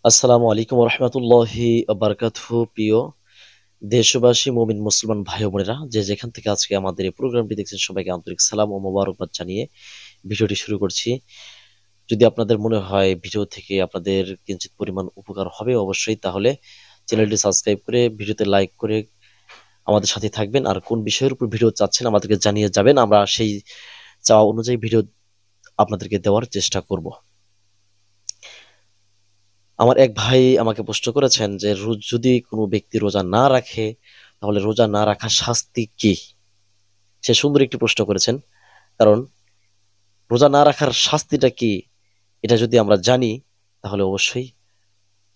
আসসালামু আলাইকুম রহমতুল্লাহি বারাকাতুহু। প্রিয় দেশবাসী, মুমিন মুসলমান ভাই ও বোনেরা, যে যেখান থেকে আজকে আমাদের এই প্রোগ্রামটি দেখছেন, সবাইকে আন্তরিক সালাম ও মোবারকবাদ জানিয়ে ভিডিওটি শুরু করছি। যদি আপনাদের মনে হয় ভিডিও থেকে আপনাদের কিঞ্চিত পরিমাণ উপকার হবে অবশ্যই, তাহলে চ্যানেলটি সাবস্ক্রাইব করে ভিডিওতে লাইক করে আমাদের সাথে থাকবেন। আর কোন বিষয়ের উপর ভিডিও চাচ্ছেন আমাদেরকে জানিয়ে যাবেন, আমরা সেই চাওয়া অনুযায়ী ভিডিও আপনাদেরকে দেওয়ার চেষ্টা করব। আমার এক ভাই আমাকে প্রশ্ন করেছেন যে যদি কোনো ব্যক্তি রোজা না রাখে, তাহলে রোজা না রাখার শাস্তি কি? সে সুন্দর একটি প্রশ্ন করেছেন। কারণ রোজা না রাখার শাস্তিটা কি, এটা যদি আমরা জানি, তাহলে অবশ্যই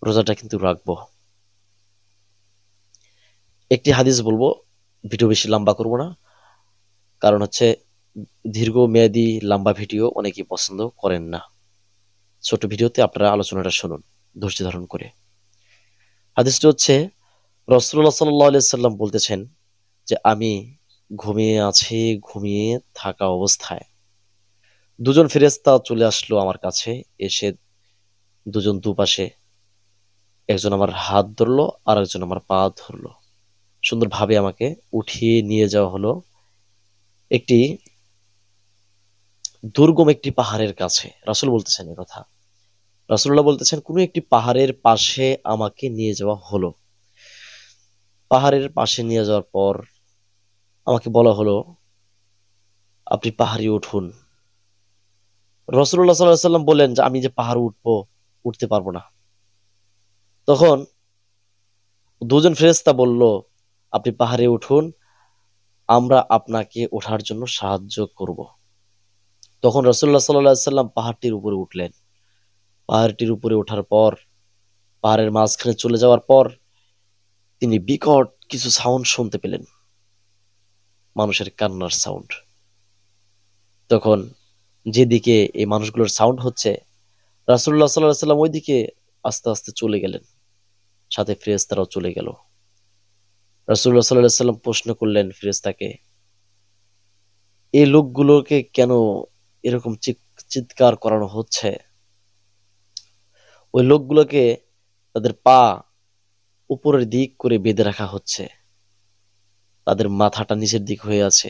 রোজাটা কিন্তু রাখবো। একটি হাদিস বলবো, ভিডিও বেশি লম্বা করব না। কারণ হচ্ছে দীর্ঘমেয়াদী লম্বা ভিডিও অনেকেই পছন্দ করেন না। ছোট ভিডিওতে আপনারা আলোচনাটা শুনুন ধৈর্য ধারণ করে। হাদিসটি হচ্ছে, রাসূলুল্লাহ সাল্লাল্লাহু আলাইহি সাল্লাম বলতেছেন যে আমি ঘুমিয়ে আছি, ঘুমিয়ে থাকা অবস্থায় দুজন ফেরেশতা চলে আসলো আমার কাছে। এসে দুজন দুপাশে, একজন আমার হাত ধরলো আর একজন আমার পা ধরলো। সুন্দরভাবে আমাকে উঠিয়ে নিয়ে যাওয়া হলো একটি দুর্গম একটি পাহাড়ের কাছে। রাসূল বলতেছেন এ কথা। রাসূলুল্লাহ বলতেছেন কোনো একটি পাহাড়ের পাশে আমাকে নিয়ে যাওয়া হলো। পাহাড়ের পাশে নিয়ে যাওয়ার পর আমাকে বলা হলো, আপনি পাহাড়ে উঠুন। রাসূলুল্লাহ সাল্লাল্লাহু আলাইহি সাল্লাম বললেন যে আমি যে পাহাড়ে উঠবো, উঠতে পারবো না। তখন দুজন ফেরেশতা বলল, আপনি পাহাড়ে উঠুন, আমরা আপনাকে ওঠার জন্য সাহায্য করব। তখন রাসূলুল্লাহ সাল্লাল্লাহু আলাইহি সাল্লাম পাহাড়টির উপরে উঠলেন। পাহাড়টির উপরে ওঠার পর, পাহাড়ের মাঝখানে চলে যাওয়ার পর তিনি বিকট কিছু সাউন্ড শুনতে পেলেন, মানুষের কান্নার সাউন্ড। তখন যেদিকে এই মানুষগুলোর সাউন্ড হচ্ছে, রাসূলুল্লাহ সাল্লাল্লাহু আলাইহি সাল্লাম ওইদিকে আস্তে আস্তে চলে গেলেন, সাথে ফেরেশতারাও চলে গেল। রাসূলুল্লাহ সাল্লাল্লাহু আলাইহি সাল্লাম প্রশ্ন করলেন ফেরেশতাকে, এই লোকগুলোকে কেন এরকম চিৎকার করানো হচ্ছে? ওই লোকগুলোকে তাদের পা উপরের দিক করে বেঁধে রাখা হচ্ছে, তাদের মাথাটা নিচের দিক হয়ে আছে,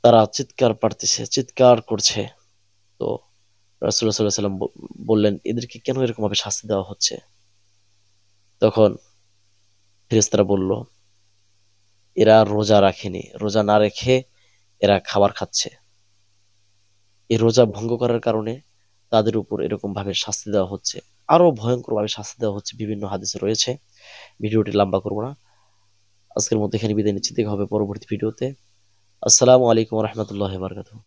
তারা চিৎকার পারতেছে, চিৎকার করছে। তো রাসূলুল্লাহ সাল্লাল্লাহু আলাইহি সাল্লাম বললেন, এদেরকে কেন এরকম ভাবে শাস্তি দেওয়া হচ্ছে? তখন ফেরেশতারা বলল, এরা রোজা রাখেনি, রোজা না রেখে এরা খাবার খাচ্ছে। এই রোজা ভঙ্গ করার কারণে তাদের উপর এরকম ভাবে শাস্তি দেওয়া হচ্ছে। আরো ভয়ঙ্কর ভাবে শাস্তি দেওয়া হচ্ছে, বিভিন্ন হাদিসে রয়েছে। ভিডিওটি লম্বা করবো না, আজকের মধ্যে এখানে বিদায় নিচ্ছি। দেখা হবে পরবর্তী ভিডিওতে। আসসালামু আলাইকুম রহমতুল্লাহ বারকাতুহু।